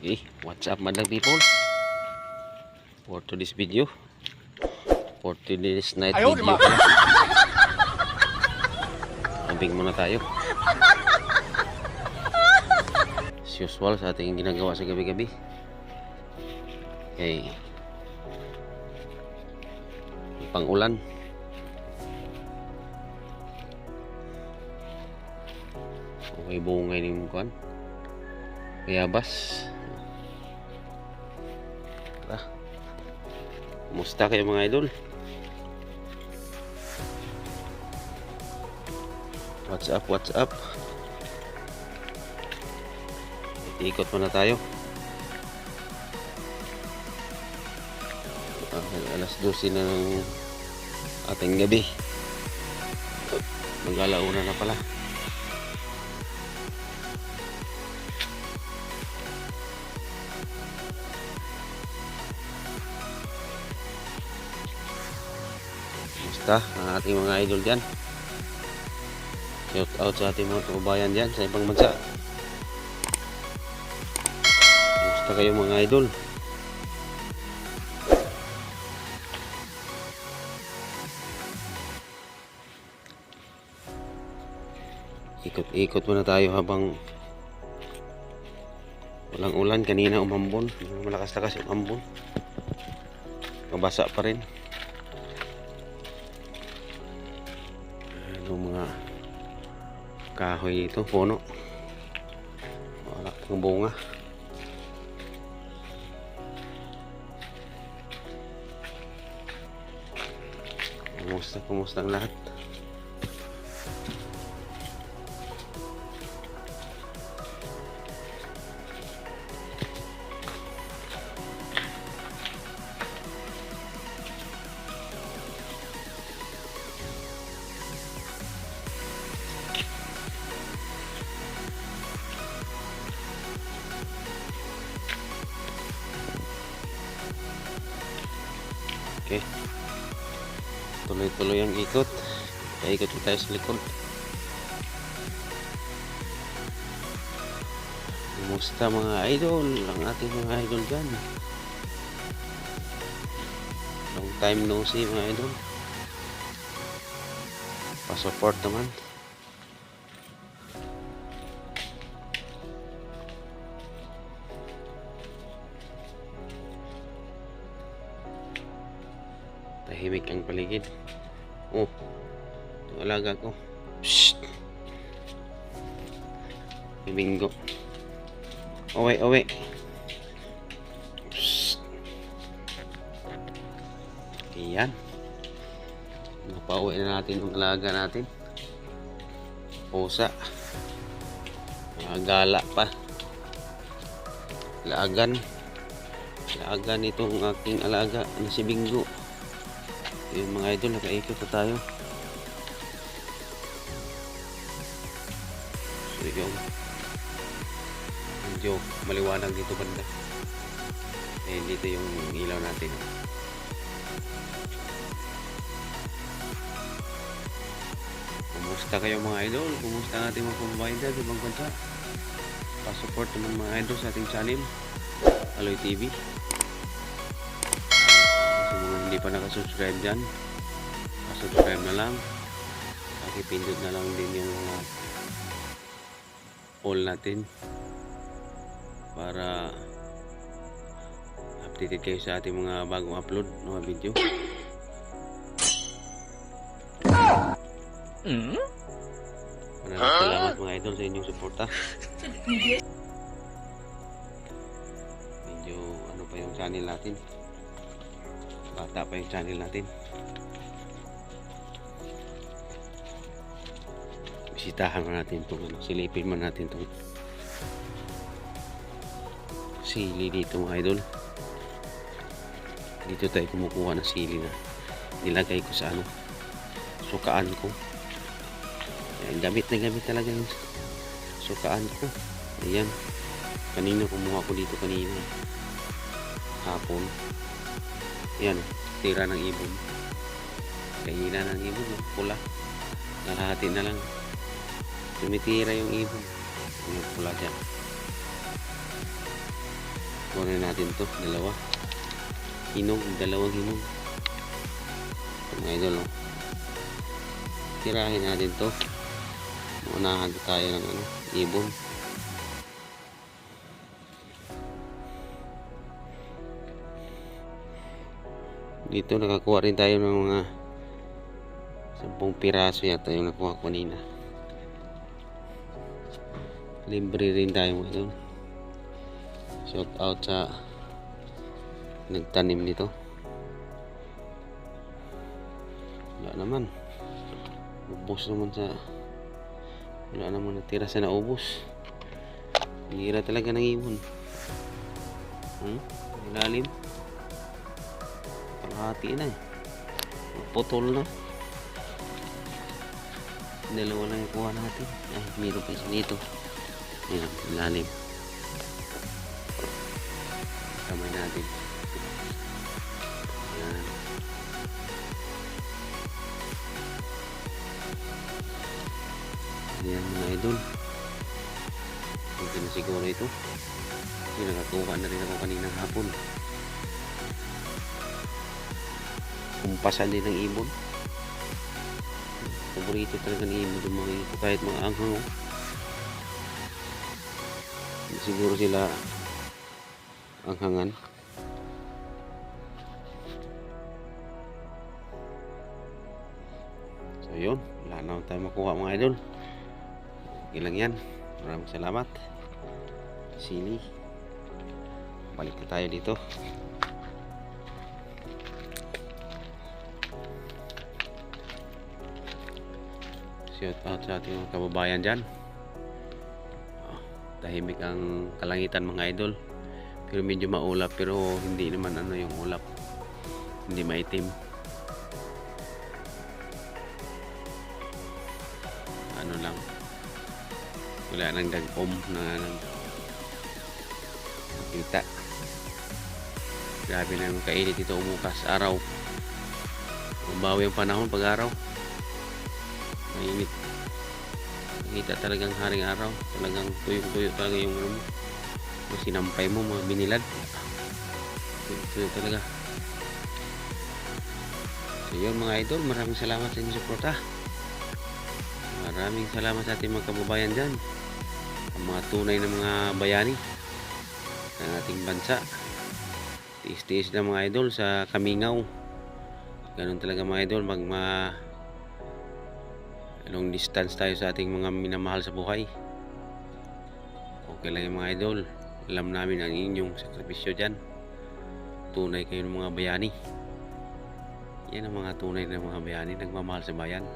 Okay, what's up madlang people? For today's video, for today's night video pala. Kambing muna tayo. As usual sa ating ginagawa sa gabi-gabi. Okay. Pang-ulan. Okay, bungay ni mungkuan. Bayabas. Kumusta kayo mga idol? What's up, what's up? Ikot muna tayo. Alas 12 na ng ating gabi. Mag-alauna na pala. Kumusta ang ating mga idol dyan? Shout out sa ating mga kababayan dyan sa ibang bansa. Kumusta kayo mga idol? Ikot-ikot muna tayo habang walang ulan. Kanina umambon, malakas-lakas yung ambon, mabasa pa rin. Ano mga kahoy ito, puno, wala pang bunga. Kumusta ang lahat? Okay, tuloy-tuloy ang ikot. Ikot tayo sa likod. Kumusta mga idol? Ang ating mga idol dyan. Long time no see mga idol. Pa-support naman. Tahimik ang paligid. Oh, itong alaga ko. Psst. Bibinggo. Owe. Psst. Ayan. Napauwi na natin yung alaga natin. Pusa. Gala pa. Laagan itong aking alaga na si Bingo. Yung mga idol, nakaikot na tayo. So yung medyo maliwanag dito banda. Dito yung ilaw natin. Kumusta kayo mga idol? Kumusta ang ating mga kababayan dyan sa ibang bansa? Pa-support naman mga idol sa ating channel Aloy TV. Hindi pa nakasubscribe dyan, subscribe na lang. Pakipindot na lang din yung all natin para updated kayo sa ating mga bagong upload ng video. Maraming salamat mga idol sa inyong suporta. Medyo ano pa yung channel natin, bata pa yung channel natin. Bisitahan man natin itong silipin man natin itong sili dito mga idol. Dito tayo kumukuha ng sili na nilagay ko sa sukaan ko. Ayan, gamit na gamit talaga yung sukaan ko. Ayan, kanina kumuha ko dito kanina hapon. Yan, tira ng ibon. Kahina ng ibon, pula. Nalahati na lang. Tumitira yung ibon. Yung pula dyan. Kunin natin to, dalawa. Hinog, dalawang hinog. Mga idol, oh. Tirahin natin to. Unahan tayo ng ibon. Dito nakakuha rin tayo ng mga 10 piraso yata yung nakuha ko kanina. Libre rin tayo mga idol. Shout out sa nagtanim nito. Wala naman. Ubos naman sa... Wala naman natira sa naubos. Hira talaga ng ibon. Ilalim. Kalahati na eh. Putol na. Dalawa lang yung kuha natin. Ay, mayroon pa isa nito. Ayan, ilalim. Kamay natin. Ayan. Ayan mga idol. Hindi na siguro ito. Yung nakakuha na rin ako kaninang hapon. Kumpasan din ng ibon. Paborito talaga ng ibon yung mga ito. Kahit mga anghang. Siguro sila anghangan. So yun. Wala na tayo makuha mga idol. Ilang yan. Maraming salamat. Sili. Balik na tayo dito. Shout out sa ating mga kababayan dyan. Tahimik ang kalangitan mga idol. Pero medyo maulap. Pero hindi naman yung ulap. Hindi maitim. Ano lang. Wala nang dagom na kita. Grabe na yung kainit ito umukas araw. Mabawi ang panahon pag araw. Mainit. Kita talagang haring araw. Talagang tuyong-tuyo talaga yung sinampay mo, mga binilad. Tuyo talaga. So yun mga idol, maraming salamat sa inyong suporta. Maraming salamat sa ating mga kababayan dyan. Ang mga tunay na mga bayani ng ating bansa. Tiis-tiis na mga idol sa kamingaw. Ganun talaga mga idol, long distance tayo sa ating mga minamahal sa buhay. Okay lang yung mga idol. Alam namin ang inyong sakripisyo dyan. Tunay kayo ng mga bayani. Yan ang mga tunay na mga bayani, nagmamahal sa bayan.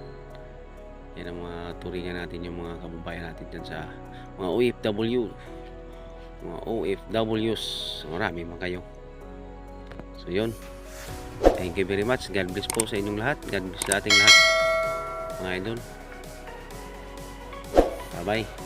Yan ang mga turingan natin, yung mga kababayan natin dyan sa mga OFW. Mga OFWs. Marami mga kayo. So yun. Thank you very much. God bless po sa inyong lahat. God bless sa ating lahat mga idol. Bye bye.